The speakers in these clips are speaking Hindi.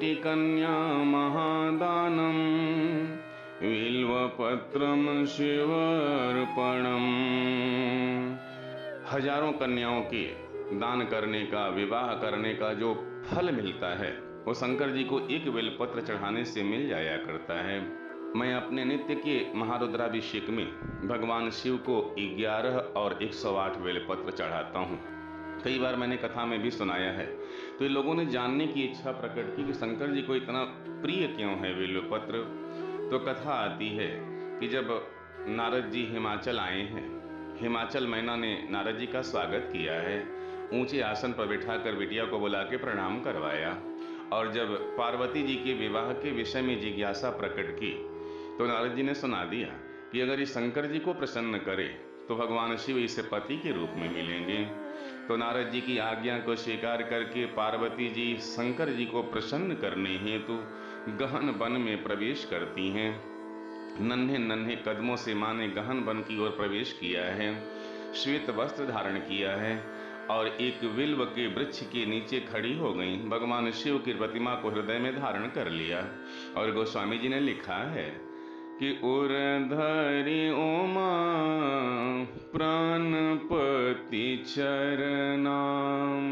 कोटिकन्या महादानम बिल्वपत्रम शिवार्पणम। हजारों कन्याओं के दान करने का, विवाह करने का जो फल मिलता है वो शंकर जी को एक बेलपत्र चढ़ाने से मिल जाया करता है। मैं अपने नित्य के महारुद्राभिषेक में भगवान शिव को 11 और 108 बेलपत्र चढ़ाता हूँ। कई बार मैंने कथा में भी सुनाया है। तो ये लोगों ने जानने की इच्छा प्रकट की कि शंकर जी को इतना प्रिय क्यों है बेलपत्र। तो कथा आती है कि जब नारद जी हिमाचल आए हैं, हिमाचल मैना ने नारद जी का स्वागत किया है, ऊंचे आसन पर बिठाकर बिटिया को बुला के प्रणाम करवाया। और जब पार्वती जी के विवाह के विषय में जिज्ञासा प्रकट की तो नारद जी ने सुना दिया कि अगर ये शंकर जी को प्रसन्न करे तो भगवान शिव इसे पति के रूप में मिलेंगे। तो नारद जी की आज्ञा को स्वीकार करके पार्वती जी शंकर जी को प्रसन्न करने हेतु गहन वन में प्रवेश करती हैं। नन्हे नन्हे कदमों से माँ ने गहन वन की ओर प्रवेश किया है, श्वेत वस्त्र धारण किया है और एक बिल्व के वृक्ष के नीचे खड़ी हो गई। भगवान शिव की प्रतिमा को हृदय में धारण कर लिया। और गोस्वामी जी ने लिखा है कि उरधरि उमा प्राणपति चरणाम,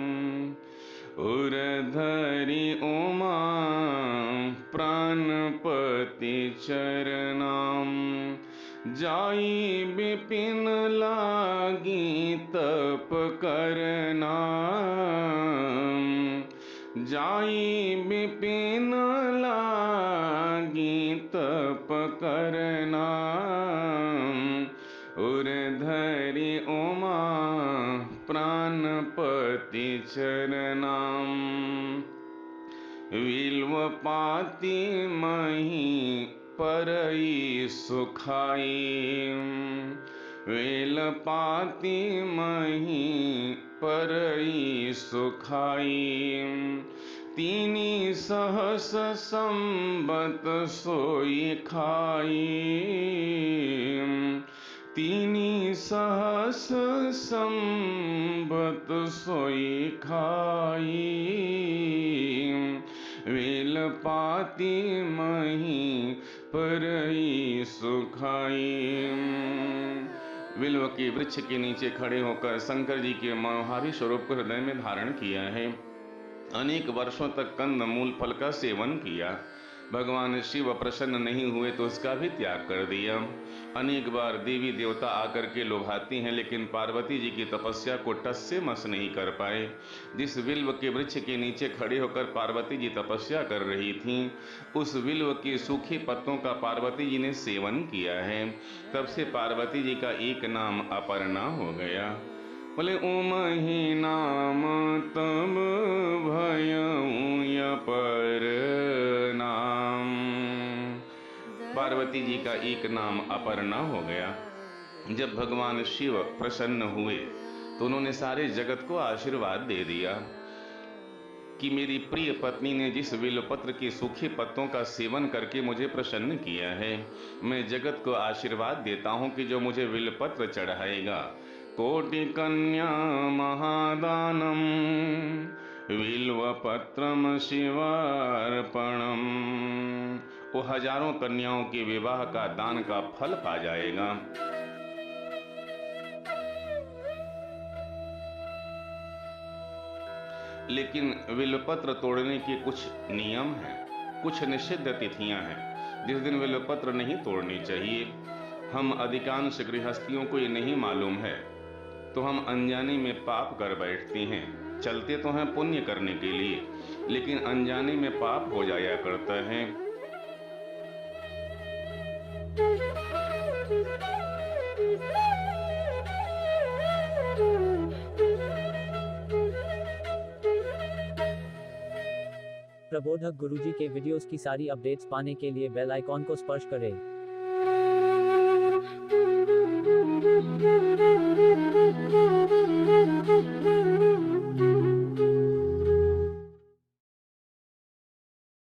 उरधरि उमा प्राणपति चरणाम, जाई विपिन लागी तप करना, जाई विपिन लागी तप करना, उरधरि उमा प्राणपति चरणाम, बिल्वपाति मही परई सुखाई, बेलपाति मही परई सुखाई, तीनी सहस संबत सोई खाई, तीनी सहस संबत सोई खाई, बेलपाति मही परई सुखाई। बिल्व के वृक्ष के नीचे खड़े होकर शंकर जी के मनोहारी स्वरूप को हृदय में धारण किया है। अनेक वर्षों तक कंद मूल फल का सेवन किया। भगवान शिव प्रसन्न नहीं हुए तो उसका भी त्याग कर दिया। अनेक बार देवी देवता आकर के लुभाती हैं, लेकिन पार्वती जी की तपस्या को टस से मस नहीं कर पाए। जिस बिल्व के वृक्ष के नीचे खड़े होकर पार्वती जी तपस्या कर रही थीं, उस बिल्व के सूखे पत्तों का पार्वती जी ने सेवन किया है। तब से पार्वती जी का एक नाम अपर्णा हो गया। बोले ओम ही नाम तब भयऊ अपर नाम। पार्वती जी का एक नाम अपर्णा हो गया। जब भगवान शिव प्रसन्न हुए तो उन्होंने सारे जगत को आशीर्वाद दे दिया कि मेरी प्रिय पत्नी ने जिस बिल्वपत्र के सूखे पत्तों का सेवन करके मुझे प्रसन्न किया है, मैं जगत को आशीर्वाद देता हूं कि जो मुझे बिल्वपत्र चढ़ाएगा, कोटि कन्या महादानम बिल्वपत्रम शिवार्पणम, वो हजारों कन्याओं के विवाह का दान का फल पा जाएगा। लेकिन बिल्वपत्र तोड़ने के कुछ नियम हैं, कुछ निषिद्ध तिथियां हैं जिस दिन बिल्वपत्र नहीं तोड़नी चाहिए। हम अधिकांश गृहस्थियों को ये नहीं मालूम है तो हम अनजाने में पाप कर बैठते हैं। चलते तो हैं पुण्य करने के लिए, लेकिन अनजाने में पाप हो जाया करता है। प्रबोधक गुरुजी के वीडियोस की सारी अपडेट्स पाने के लिए बेल आइकॉन को स्पर्श करें।